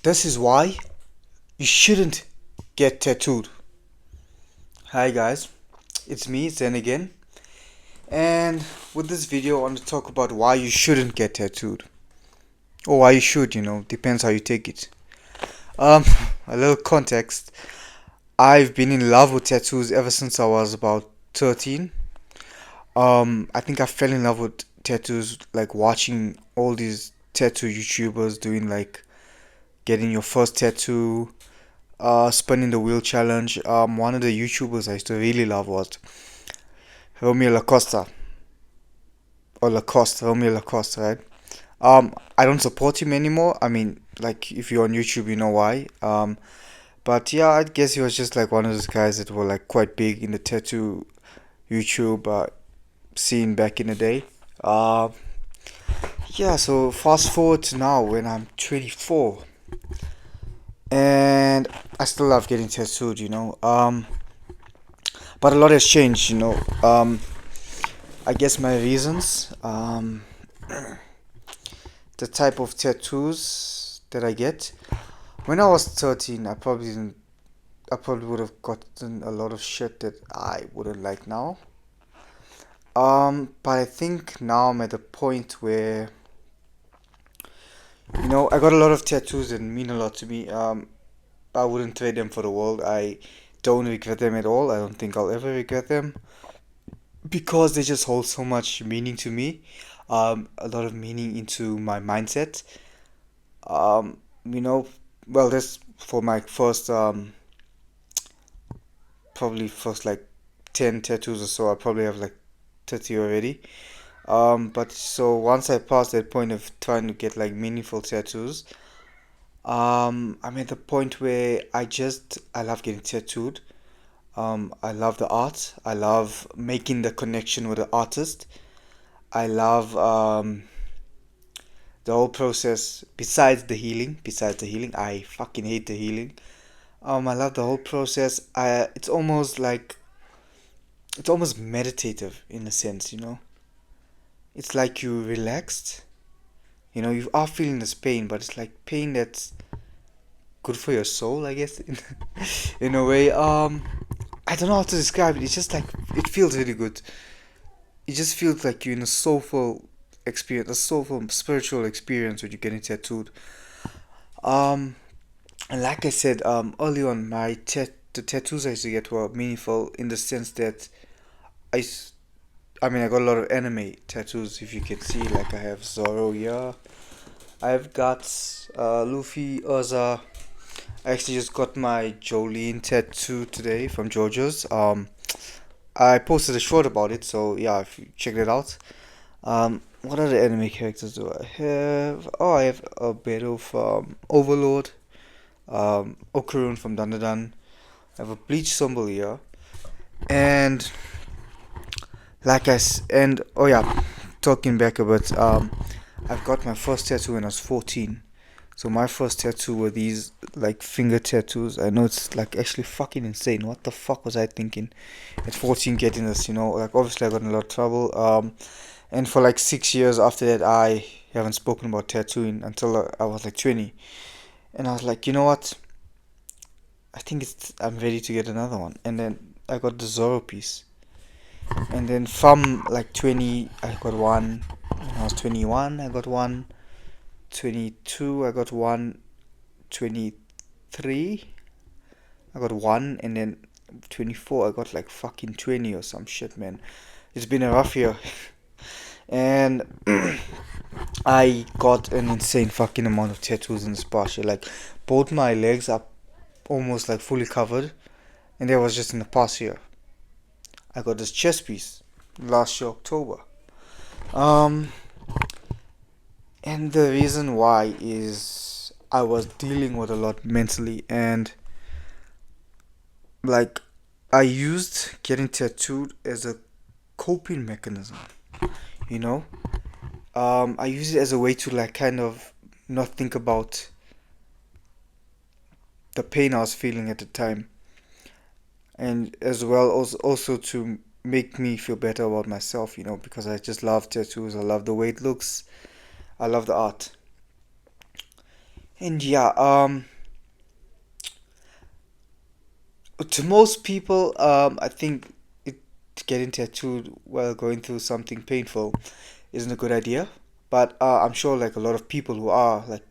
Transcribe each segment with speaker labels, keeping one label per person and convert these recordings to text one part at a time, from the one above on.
Speaker 1: This is why you shouldn't get tattooed. Hi guys, it's me Zen again, and with this video I want to talk about why you shouldn't get tattooed. Or why you should, depends how you take it. Um, a little context. I've been in love with tattoos ever since I was about 13. I think I fell in love with tattoos like watching all these tattoo YouTubers doing like getting your first tattoo, spinning the wheel challenge. One of the YouTubers I used to really love was Romeo Lacosta or Lacoste, Romeo Lacoste, right? I don't support him anymore. I mean, like if you're on YouTube, you know why. But yeah, I guess he was just like one of those guys that were like quite big in the tattoo YouTube scene back in the day. Uh, yeah, so fast forward to now when I'm 24 and I still love getting tattooed. But a lot has changed. I guess my reasons, the type of tattoos that I get. When I was 13, I probably would have gotten a lot of shit that I wouldn't like now. But I think now I'm at a point where, I got a lot of tattoos that mean a lot to me. I wouldn't trade them for the world. I don't regret them at all. I don't think I'll ever regret them because they just hold so much meaning to me. A lot of meaning into my mindset. Um, you know, well, that's for my first, probably first like 10 tattoos or so. I probably have like 30 already. But so once I pass that point of trying to get like meaningful tattoos, I'm at the point where I love getting tattooed. I love the art. I love making the connection with the artist. I love the whole process. Besides the healing, I fucking hate the healing. I love the whole process. It's almost meditative in a sense. It's like you relaxed. You are feeling this pain, but it's like pain that's good for your soul, I guess, in a way. I don't know how to describe it. It's just like it feels really good. It just feels like you're in a soulful experience, a soulful spiritual experience when you're getting tattooed. Um, and like I said, early on, the tattoos I used to get were meaningful in the sense that I, s- I mean, I got a lot of anime tattoos. If you can see, like I have Zoro here. I've got Luffy, Urza. I actually just got my Jolene tattoo today from JoJo's. I posted a short about it, so yeah, if you check it out. What other anime characters do I have? Oh, I have a bit of Overlord, Okarun from Dandadan. I have a Bleach symbol here, and and oh yeah, talking back a bit. I've got my first tattoo when I was 14. So my first tattoo were these like finger tattoos. I know it's like actually fucking insane. What the fuck was I thinking at 14 getting this? Like obviously I got in a lot of trouble. And for like 6 years after that, I haven't spoken about tattooing until I was like 20. And I was like, you know what? I'm ready to get another one. And then I got the Zorro piece. And then from like 20, I got one. When I was 21, I got one. 22, I got one. 23, I got one. And then 24, I got like fucking 20 or some shit, man. It's been a rough year. And I got an insane fucking amount of tattoos in this past year. Like, both my legs are almost like fully covered. And that was just in the past year. I got this chest piece last year, October. Um, and the reason why is I was dealing with a lot mentally, and like I used getting tattooed as a coping mechanism. You know, I use it as a way to like kind of not think about the pain I was feeling at the time, and as well also to make me feel better about myself. Because I just love tattoos. I love the way it looks. I love the art. And yeah, to most people, I think getting tattooed while going through something painful isn't a good idea. But I'm sure like a lot of people who are like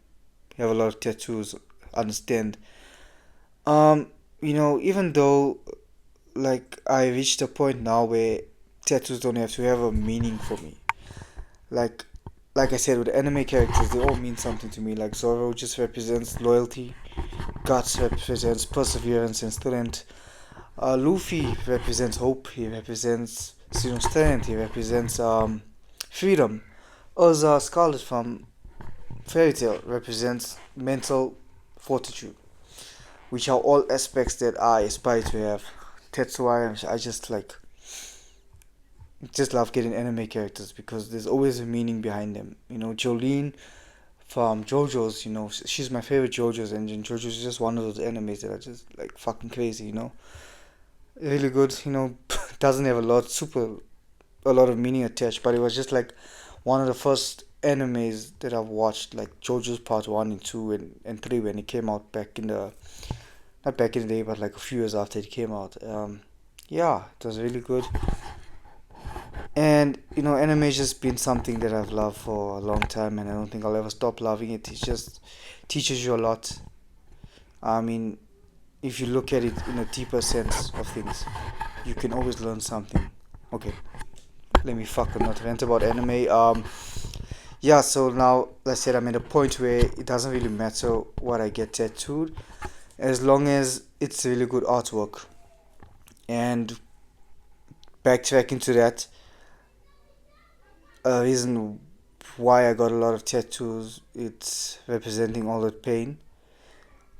Speaker 1: have a lot of tattoos understand. Um, even though like I reached a point now where tattoos don't have to have a meaning for me. Like like I said, with anime characters, they all mean something to me. Like Zoro just represents loyalty, Guts represents perseverance and strength. Luffy represents hope. He represents strength. He represents freedom. Urza Scarlet from Fairy Tail represents mental fortitude, which are all aspects that I aspire to have. That's why I just love getting anime characters because there's always a meaning behind them. Jolene from JoJo's, she's my favorite JoJo's, and JoJo's is just one of those animes that are just like fucking crazy. Really good, doesn't have a lot of meaning attached, but it was just like one of the first animes that I've watched, like JoJo's Part 1 and 2 and 3 when it came out back in the, not back in the day, but like a few years after it came out. Yeah, it was really good. And anime has just been something that I've loved for a long time, and I don't think I'll ever stop loving it. It just teaches you a lot. I mean, if you look at it in a deeper sense of things, you can always learn something. Okay, let me fucking not rant about anime. Yeah. So now, let's say I'm at a point where it doesn't really matter what I get tattooed, as long as it's really good artwork. And backtracking to that, a reason why I got a lot of tattoos, it's representing all that pain.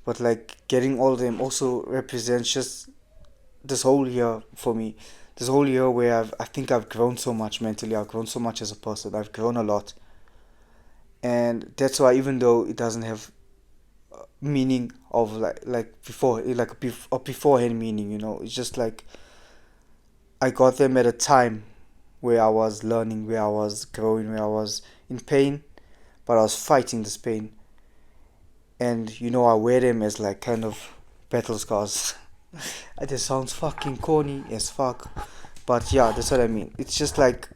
Speaker 1: But like getting all of them also represents just this whole year for me. This whole year where I think I've grown so much mentally. I've grown so much as a person. I've grown a lot, and that's why even though it doesn't have meaning of like before, like a beforehand meaning, it's just like I got them at a time where I was learning, where I was growing, where I was in pain, but I was fighting this pain. And I wear them as like kind of battle scars. It just sounds fucking corny as fuck. But yeah, that's what I mean. It's just like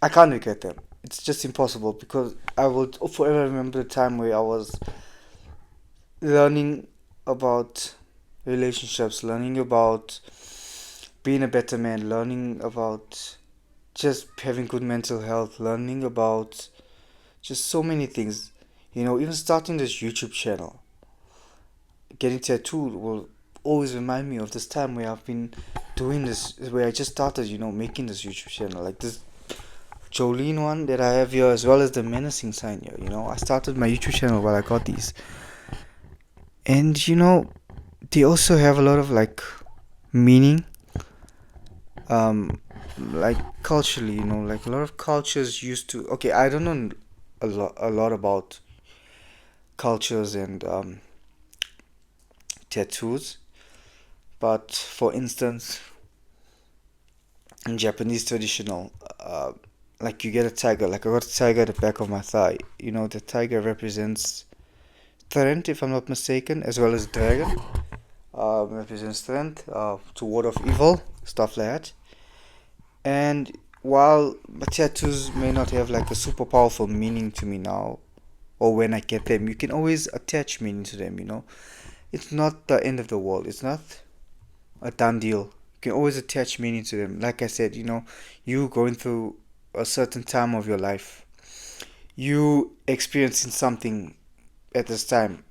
Speaker 1: I can't regret them. It's just impossible because I will forever remember the time where I was learning about relationships, learning about being a better man, learning about just having good mental health, learning about just so many things. Even starting this YouTube channel, getting tattooed will always remind me of this time where I've been doing this, where I just started, making this YouTube channel. Like this Jolene one that I have here, as well as the menacing sign here. I started my YouTube channel while I got these. And, they also have a lot of like meaning. Um, like culturally, like a lot of cultures used to. Okay, I don't know a lot about cultures and tattoos, but for instance, in Japanese traditional, like you get a tiger. Like I got a tiger at the back of my thigh. The tiger represents strength, if I'm not mistaken, as well as dragon. Represents strength, to ward off evil, stuff like that. And while tattoos may not have like a super powerful meaning to me now, or when I get them, you can always attach meaning to them. It's not the end of the world. It's not a done deal. You can always attach meaning to them. Like I said, you going through a certain time of your life, you experiencing something at this time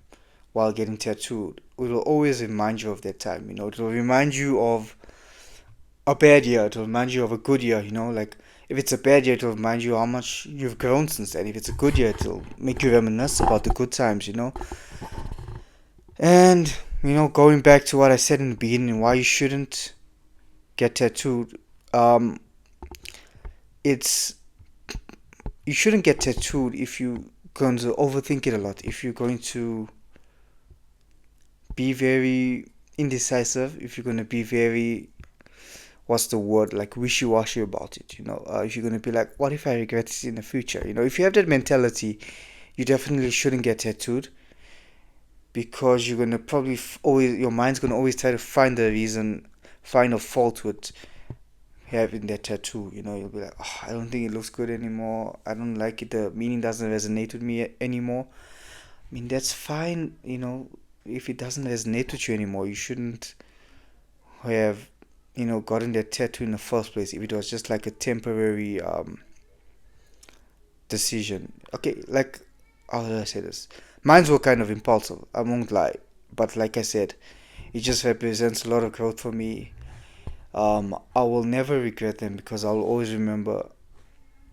Speaker 1: while getting tattooed, it will always remind you of that time. It will remind you of a bad year. It will remind you of a good year. Like if it's a bad year, it will remind you how much you've grown since then. If it's a good year, it will make you reminisce about the good times. And going back to what I said in the beginning, why you shouldn't get tattooed. It's You shouldn't get tattooed if you're going to overthink it a lot. If you're going to be very indecisive, if you're going to be very, what's the word, like wishy-washy about it. If you're going to be like, what if I regret this in the future? If you have that mentality, you definitely shouldn't get tattooed, because you're gonna probably always, your mind's gonna always try to find the reason, find a fault with having that tattoo. You'll be like, oh, I don't think it looks good anymore. I don't like it. The meaning doesn't resonate with me anymore. I mean, that's fine. If it doesn't resonate with you anymore, you shouldn't have, gotten that tattoo in the first place. If it was just like a temporary decision. Okay, like, how did I say this? Mines were kind of impulsive, I won't lie. But like I said, it just represents a lot of growth for me. I will never regret them, because I'll always remember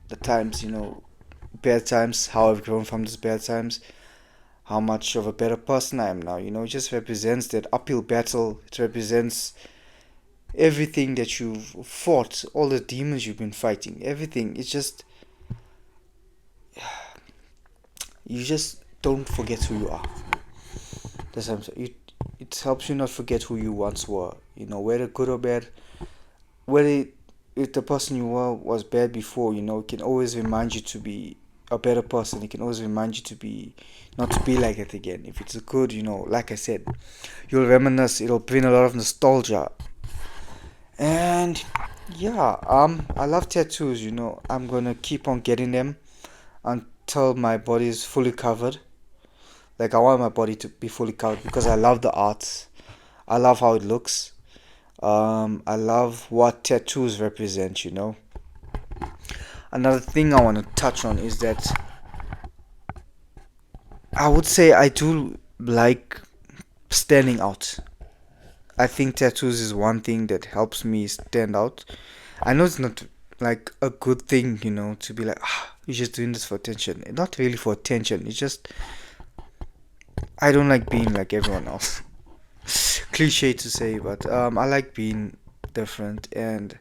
Speaker 1: the times, bad times, how I've grown from those bad times, how much of a better person I am now. It just represents that uphill battle. It represents everything that you've fought, all the demons you've been fighting, everything. It's just, you just don't forget who you are. That's what I'm saying. It helps you not forget who you once were. Whether good or bad, whether if the person you were was bad before, it can always remind you to be a better person. It can always remind you to be, not to be like it again. If it's good, like I said, you'll reminisce. It'll bring a lot of nostalgia. And yeah, I love tattoos. I'm gonna keep on getting them until my body is fully covered. Like, I want my body to be fully covered, because I love the art. I love how it looks. I love what tattoos represent. Another thing I want to touch on is that I would say I do like standing out. I think tattoos is one thing that helps me stand out. I know it's not like a good thing, to be like, you're just doing this for attention. Not really for attention. It's just, I don't like being like everyone else. Cliche to say, but I like being different, and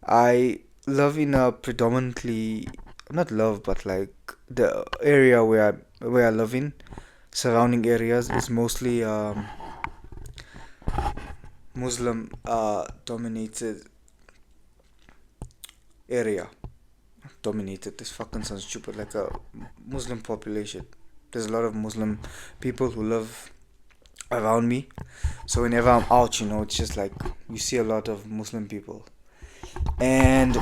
Speaker 1: I love in a predominantly, not love, but like the area where I live in, surrounding areas is mostly Muslim dominated area. Dominated. This fucking sounds stupid. Like a Muslim population. There's a lot of Muslim people who live around me. So whenever I'm out, it's just like you see a lot of Muslim people, and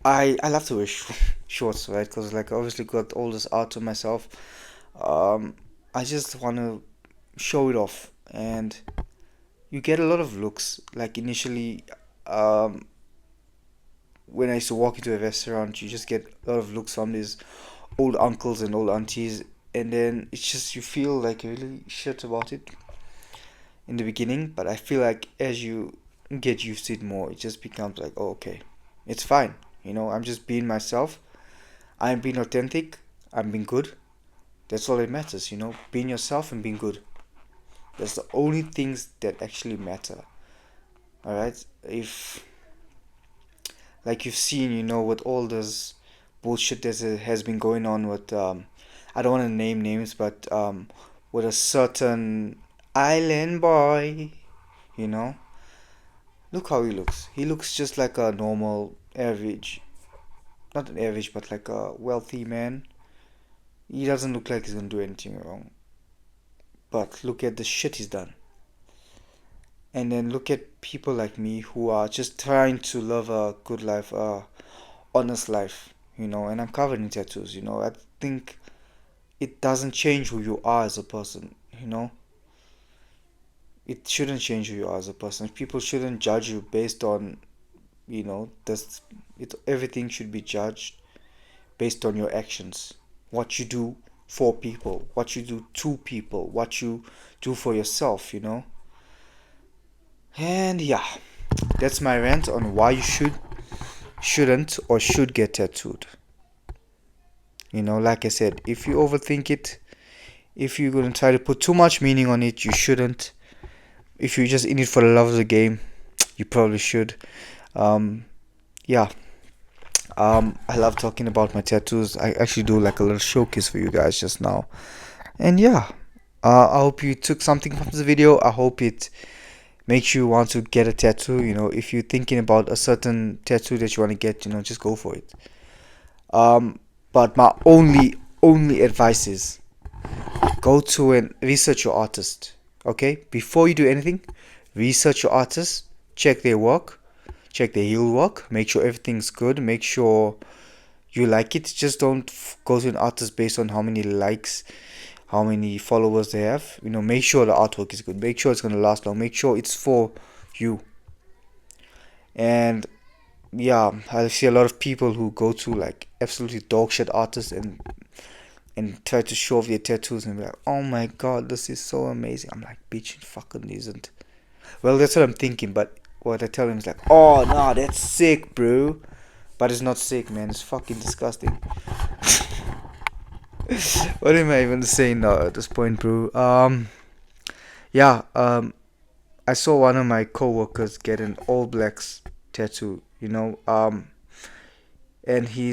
Speaker 1: I love to wear shorts, right? Because like I obviously got all this art to myself. I just want to show it off, and you get a lot of looks. Like initially, when I used to walk into a restaurant, you just get a lot of looks from these old uncles and old aunties, and then it's just, you feel like really shit about it in the beginning, but I feel like as you get used to it more, it just becomes like, oh, okay, it's fine. I'm just being myself. I'm being authentic. I'm being good. That's all that matters. Being yourself and being good. That's the only things that actually matter. All right. If, like you've seen, with all this bullshit that has been going on with, I don't want to name names, but with a certain island boy, you know, look how he looks. He looks just like a normal, average, not an average, but like a wealthy man. He doesn't look like he's gonna do anything wrong. But look at the shit he's done. And then look at people like me who are just trying to live a good life, a honest life, and I'm covered in tattoos. I think it doesn't change who you are as a person. It shouldn't change who you are as a person. People shouldn't judge you based on, that's it. Everything should be judged based on your actions, what you do for people, what you do to people, what you do for yourself. And yeah, that's my rant on why you shouldn't, or should get tattooed. Like I said, if you overthink it, if you're gonna try to put too much meaning on it, you shouldn't. If you're just in it for the love of the game, you probably should. Yeah. I love talking about my tattoos. I actually do like a little showcase for you guys just now. And yeah, I hope you took something from this video. I hope it makes you want to get a tattoo. If you're thinking about a certain tattoo that you want to get, just go for it. But my only advice is go to and research your artist. Okay, before you do anything, research your artist, check their work, check their heel work, make sure everything's good, make sure you like it. Just don't go to an artist based on how many likes, how many followers they have. Make sure the artwork is good, make sure it's gonna last long, make sure it's for you. And yeah, I see a lot of people who go to like absolutely dog shit artists and try to show off their tattoos and be like, oh my god, this is so amazing. I'm like, bitch, it fucking isn't. Well, that's what I'm thinking, but what I tell him is like, oh no, that's sick, bro. But it's not sick, man. It's fucking disgusting. What am I even saying now at this point, bro? Yeah. I saw one of my coworkers get an all blacks tattoo. And he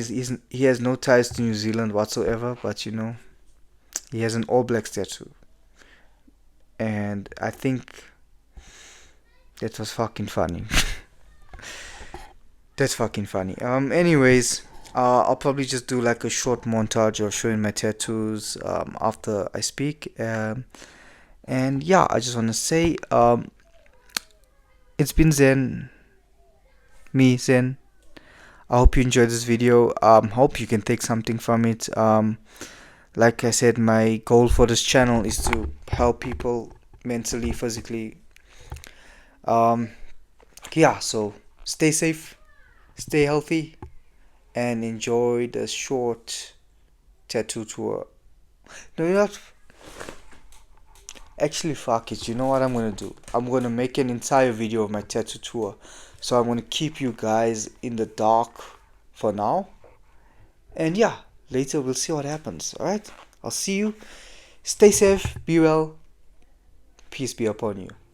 Speaker 1: has no ties to New Zealand whatsoever, but he has an all blacks tattoo, and I think that was fucking funny. That's fucking funny. Anyways, I'll probably just do like a short montage of showing my tattoos after I speak. And yeah, I just want to say it's been Zen, me Zen. I hope you enjoyed this video. Hope you can take something from it. Like I said, my goal for this channel is to help people mentally, physically. Um, yeah, so stay safe, stay healthy, and enjoy the short tattoo tour. No, you know what? Actually, fuck it. You know what I'm gonna do? I'm gonna make an entire video of my tattoo tour. So I'm gonna keep you guys in the dark for now. And yeah, later we'll see what happens. Alright? I'll see you. Stay safe, be well. Peace be upon you.